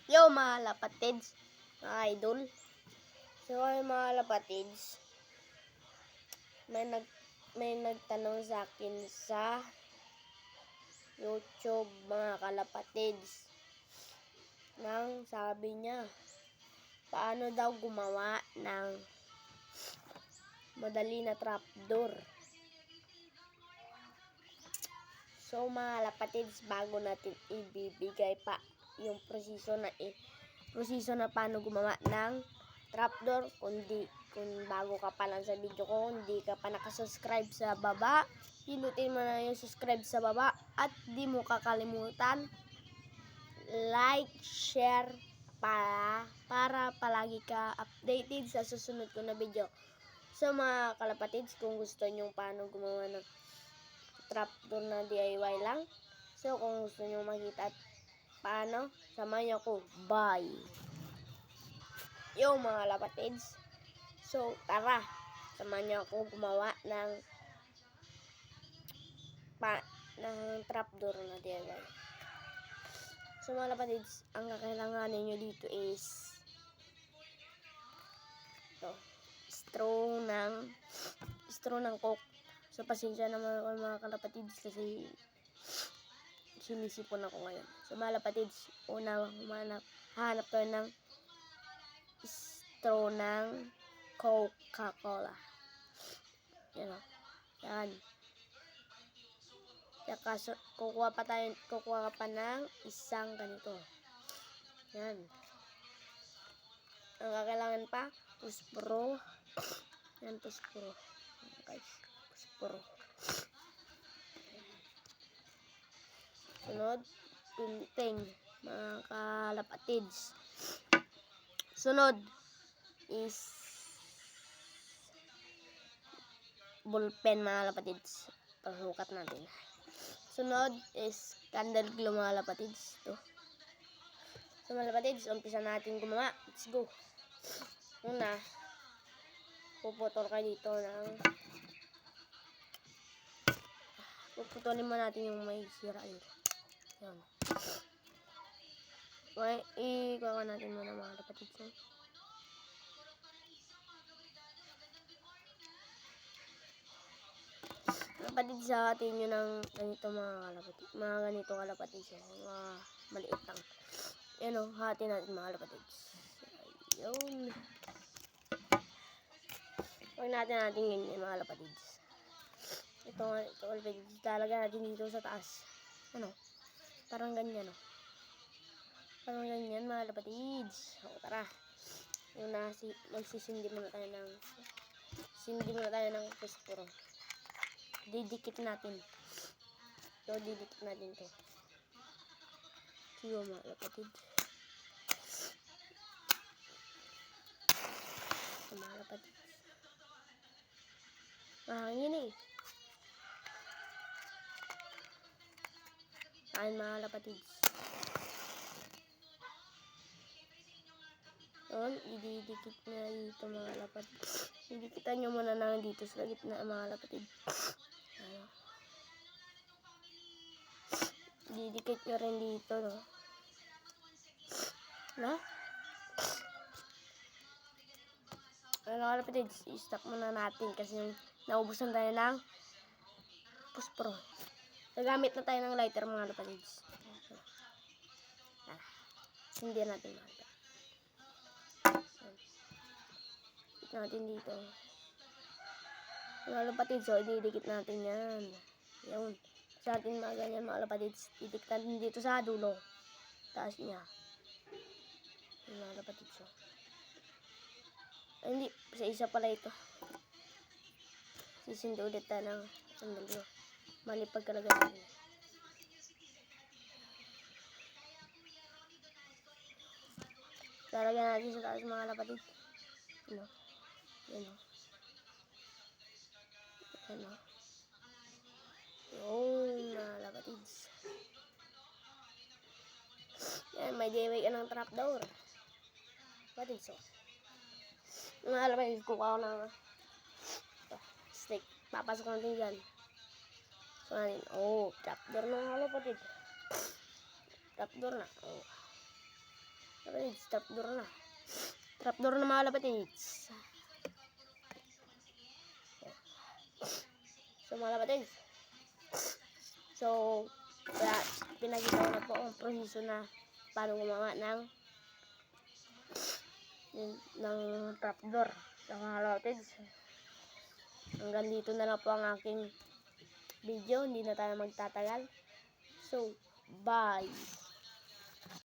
Yo mga lapatids, mga idol. So ay mga lapatids, may nagtanong sa akin sa YouTube mga kalapatids. Nang sabi niya, paano daw gumawa ng madali na trapdoor. So mga lapatids, bago natin ibibigay pa yung proseso na paano gumawa ng trapdoor, kung bago ka pa lang sa video ko, hindi ka pa nakasubscribe sa baba, pinutin mo na yung subscribe sa baba at di mo kakalimutan like, share para palagi ka updated sa susunod ko na video. So mga kalapatids, kung gusto nyo paano gumawa ng trapdoor na DIY lang, so kung gusto nyo makita at paano, samahan nyo ako. Bye! Yo mga lapatids, so tara, samahan nyo ako gumawa ng trapdoor na DIY. So mga lapatids, ang kakailanganin nyo dito is ito, straw ng coke. So pasensya naman ako mga kalapatids kasi sinisipon ako ngayon. So mga lapatids, una hanap kayo ng straw ng Coca-Cola. Yan o. Yan. Saka kukuha ka pa ng isang ganito. Yan. Ang kakailangan pa, puspro. Yan, puspro. Guys, puspro. Sunod, gunting, mga kalapatids. Sunod is ballpen mga lapatids. Pasukat natin. Sunod is candle glue mga lapatids. Ito. So mga lapatids, umpisa natin gumawa. Let's go. Una, puputol kayo dito ng puputulin mo natin yung may sira dito. Yan. Okay, ikuha natin muna mga lapatids. Kapatid, sa atin nyo ng ganito mga kalapatid. Mga ganito kalapatid. Mga maliit lang. Yan o, hati natin mga kalapatid. Ayun. Huwag natin ganyan mga kalapatid. Ito kalapatid. Talaga natin dito sa taas. Ano? Parang ganyan o. Parang ganyan mga kalapatid. O, tara. Yung magsisindi muna tayo ng puspuro. Didikit natin. So, didikit natin to. Sige mga kapatid. Mga kapatid. Mahangin eh. Ayan mga kapatid. Doon, ididikit na dito mga kapatid. Didikitan nyo muna na dito sa gitna mga kapatid. Ano? Didikit nyo rin dito, no? No? Ano kapatid, i-stop muna natin kasi naubusan tayo ng puspro. Nagamit na tayo ng lighter mga kapatid. Hindi natin mga kapatid. Dikit natin dito. Mga kapatid, so ididikit natin yan. Yan. Sa atin mga ganyan mga kapatid, idikit natin dito sa dulo. Taas niya. Mga kapatid, so. Ay, hindi, sa isa pala ito. Sisindi ulit tayo ng sandalo. Mali pagkalagay natin. Lalagyan natin sa taas mga kapatid. Ano? Yan o. Yan o. Yung mga kapatids. Yan, may DIY ka ng trapdoor. Kapatids o. Mga kapatids, kukuha ko ng stick. Papasok natin dyan. So, natin. Oh, trapdoor na mga kapatid. Trapdoor na. Oh. Lapatids, trapdoor na. Trapdoor na mga lapatids. So mga lapatids. So, kaya pinakita ko na po ang proseso na paano gumawa ng trapdoor. So mga lapatids. Hanggang dito na lang po ang aking video. Hindi na tayo magtatagal. So, bye!